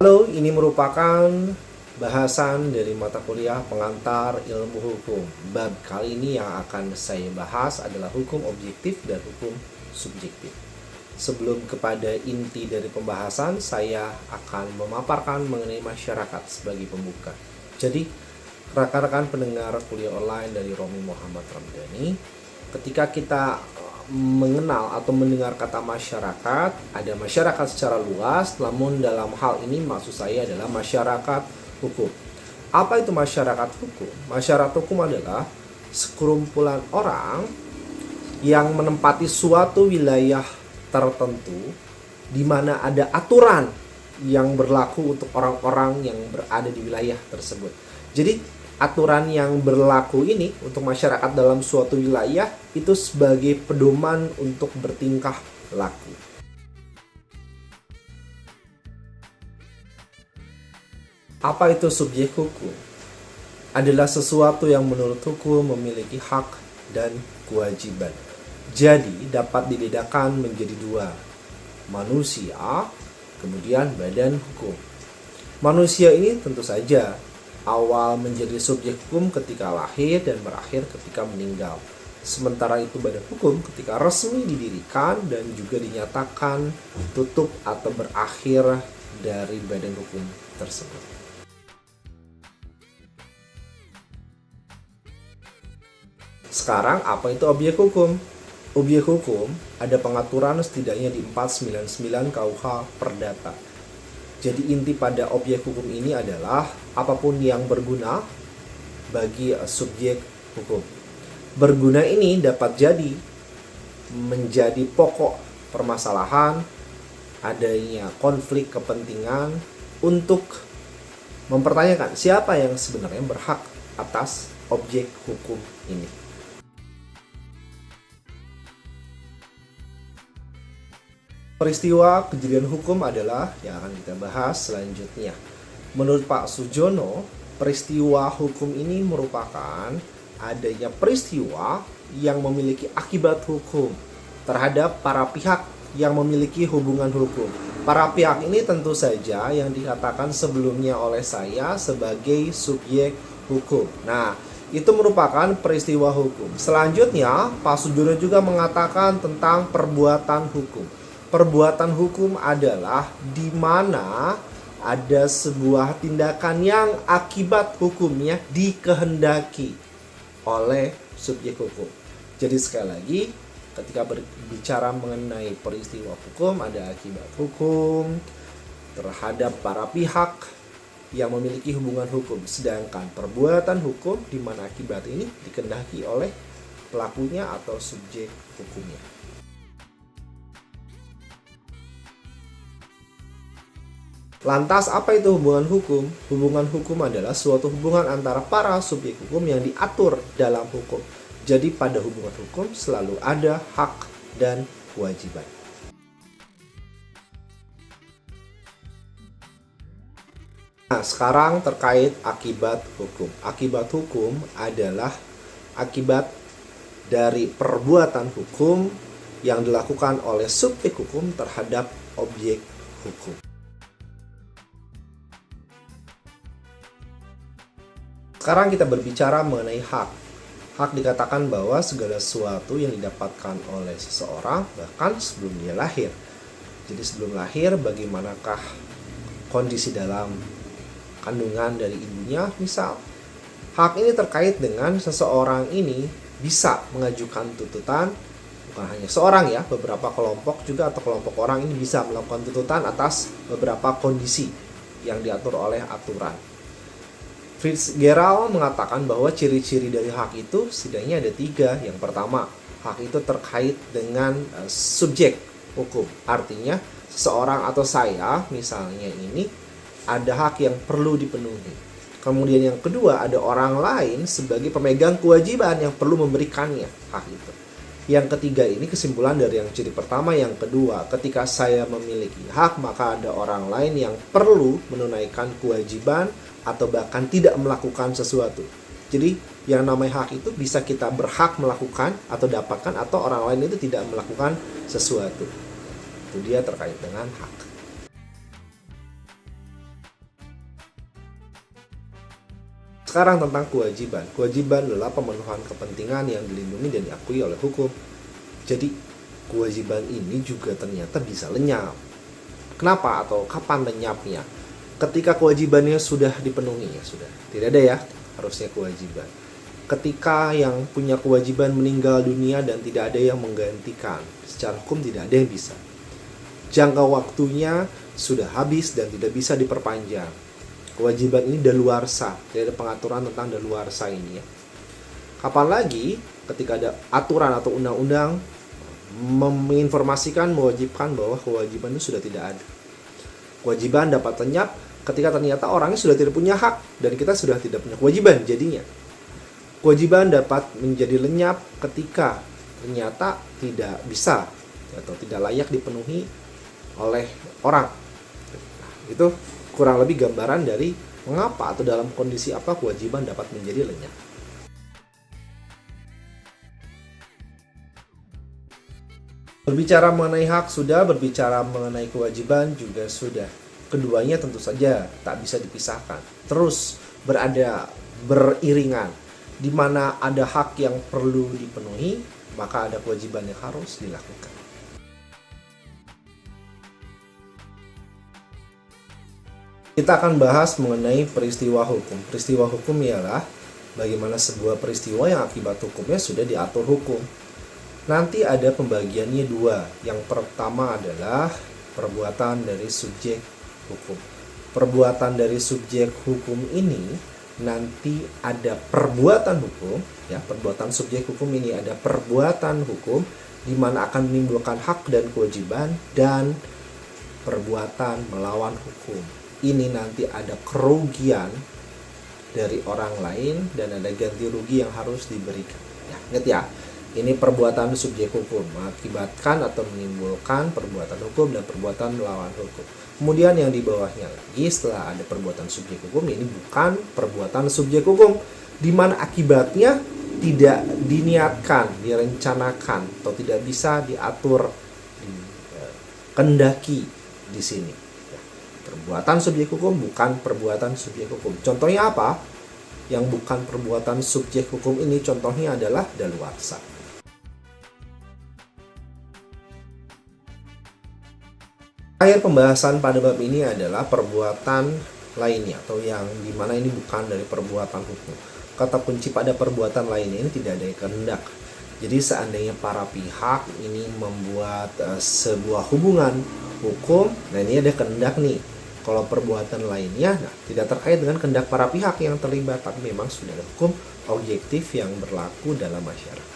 Halo, ini merupakan bahasan dari mata kuliah pengantar ilmu hukum. Bab kali ini yang akan saya bahas adalah hukum objektif dan hukum subjektif. Sebelum kepada inti dari pembahasan, saya akan memaparkan mengenai masyarakat sebagai pembuka. Jadi, rekan-rekan pendengar kuliah online dari Romi Muhammad Ramdhani, ketika kita mengenal atau mendengar kata masyarakat, ada masyarakat secara luas, namun dalam hal ini maksud saya adalah masyarakat hukum. Apa itu masyarakat hukum? Masyarakat hukum adalah sekumpulan orang yang menempati suatu wilayah tertentu di mana ada aturan yang berlaku untuk orang-orang yang berada di wilayah tersebut. Jadi aturan yang berlaku ini untuk masyarakat dalam suatu wilayah itu sebagai pedoman untuk bertingkah laku. Apa itu subjek hukum? Adalah sesuatu yang menurut hukum memiliki hak dan kewajiban. Jadi dapat dibedakan menjadi dua. Manusia, kemudian badan hukum. Manusia ini tentu saja awal menjadi subjek hukum ketika lahir dan berakhir ketika meninggal. Sementara itu badan hukum ketika resmi didirikan dan juga dinyatakan tutup atau berakhir dari badan hukum tersebut. Sekarang apa itu objek hukum? Objek hukum ada pengaturan setidaknya di 499 KUH Perdata. Jadi inti pada objek hukum ini adalah apapun yang berguna bagi subjek hukum. Berguna ini dapat jadi menjadi pokok permasalahan, adanya konflik kepentingan untuk mempertanyakan siapa yang sebenarnya berhak atas objek hukum ini. Peristiwa kejadian hukum adalah yang akan kita bahas selanjutnya. Menurut Pak Sujono, peristiwa hukum ini merupakan adanya peristiwa yang memiliki akibat hukum terhadap para pihak yang memiliki hubungan hukum. Para pihak ini tentu saja yang dikatakan sebelumnya oleh saya sebagai subjek hukum. Nah, itu merupakan peristiwa hukum. Selanjutnya, Pak Sujono juga mengatakan tentang perbuatan hukum. Perbuatan hukum adalah di mana ada sebuah tindakan yang akibat hukumnya dikehendaki oleh subjek hukum. Jadi sekali lagi, ketika berbicara mengenai peristiwa hukum, ada akibat hukum terhadap para pihak yang memiliki hubungan hukum. Sedangkan perbuatan hukum di mana akibat ini dikehendaki oleh pelakunya atau subjek hukumnya. Lantas apa itu hubungan hukum? Hubungan hukum adalah suatu hubungan antara para subjek hukum yang diatur dalam hukum. Jadi pada hubungan hukum selalu ada hak dan kewajiban. Nah, sekarang terkait akibat hukum. Akibat hukum adalah akibat dari perbuatan hukum yang dilakukan oleh subjek hukum terhadap objek hukum. Sekarang kita berbicara mengenai hak. Hak dikatakan bahwa segala sesuatu yang didapatkan oleh seseorang bahkan sebelum dia lahir. Jadi sebelum lahir bagaimanakah kondisi dalam kandungan dari ibunya misal. Hak ini terkait dengan seseorang ini bisa mengajukan tuntutan, bukan hanya seorang ya, beberapa kelompok juga atau kelompok orang ini bisa melakukan tuntutan atas beberapa kondisi yang diatur oleh aturan. Fitzgerald mengatakan bahwa ciri-ciri dari hak itu setidaknya ada 3. Yang pertama, hak itu terkait dengan subjek hukum. Artinya, seseorang atau saya misalnya ini ada hak yang perlu dipenuhi. Kemudian yang kedua, ada orang lain sebagai pemegang kewajiban yang perlu memberikannya hak itu. Yang ketiga ini kesimpulan dari yang ciri pertama. Yang kedua, ketika saya memiliki hak, maka ada orang lain yang perlu menunaikan kewajiban atau bahkan tidak melakukan sesuatu. Jadi yang namanya hak itu bisa kita berhak melakukan atau dapatkan, atau orang lain itu tidak melakukan sesuatu. Itu dia terkait dengan hak. Sekarang tentang kewajiban. Kewajiban adalah pemenuhan kepentingan yang dilindungi dan diakui oleh hukum. Jadi kewajiban ini juga ternyata bisa lenyap. Kenapa atau kapan lenyapnya? Ketika kewajibannya sudah dipenuhi, ya sudah. Tidak ada ya harusnya kewajiban. Ketika yang punya kewajiban meninggal dunia dan tidak ada yang menggantikan, secara hukum tidak ada yang bisa. Jangka waktunya sudah habis dan tidak bisa diperpanjang. Kewajiban ini daluarsa, tidak ada pengaturan tentang daluarsa ini ya. Kapan lagi ketika ada aturan atau undang-undang menginformasikan, mewajibkan bahwa kewajiban itu sudah tidak ada. Kewajiban dapat lenyap ketika ternyata orangnya sudah tidak punya hak dan kita sudah tidak punya kewajiban jadinya. Kewajiban dapat menjadi lenyap ketika ternyata tidak bisa atau tidak layak dipenuhi oleh orang. Nah, itu kurang lebih gambaran dari mengapa atau dalam kondisi apa kewajiban dapat menjadi lenyap. Berbicara mengenai hak sudah, berbicara mengenai kewajiban juga sudah. Keduanya tentu saja tak bisa dipisahkan. Terus berada beriringan. Di mana ada hak yang perlu dipenuhi, maka ada kewajiban yang harus dilakukan. Kita akan bahas mengenai peristiwa hukum. Peristiwa hukum ialah bagaimana sebuah peristiwa yang akibat hukumnya sudah diatur hukum. Nanti ada pembagiannya dua. Yang pertama adalah perbuatan dari subjek hukum. Perbuatan dari subjek hukum ini nanti ada perbuatan hukum, ya, perbuatan subjek hukum ini ada perbuatan hukum di mana akan menimbulkan hak dan kewajiban dan perbuatan melawan hukum. Ini nanti ada kerugian dari orang lain dan ada ganti rugi yang harus diberikan. Ya, ingat ya, ini perbuatan subjek hukum mengakibatkan atau menimbulkan perbuatan hukum dan perbuatan melawan hukum. Kemudian yang di bawahnya lagi setelah ada perbuatan subjek hukum, ini bukan perbuatan subjek hukum di mana akibatnya tidak diniatkan, direncanakan atau tidak bisa diatur, dikehendaki di sini. Perbuatan subjek hukum bukan perbuatan subjek hukum. Contohnya apa? Yang bukan perbuatan subjek hukum ini contohnya adalah daluarsa. Akhir pembahasan pada bab ini adalah perbuatan lainnya atau yang dimana ini bukan dari perbuatan hukum. Kata kunci pada perbuatan lainnya ini tidak ada kehendak. Jadi seandainya para pihak ini membuat sebuah hubungan hukum, nah ini ada kehendak nih. Kalau perbuatan lainnya tidak terkait dengan kehendak para pihak yang terlibat, tapi memang sudah ada hukum objektif yang berlaku dalam masyarakat.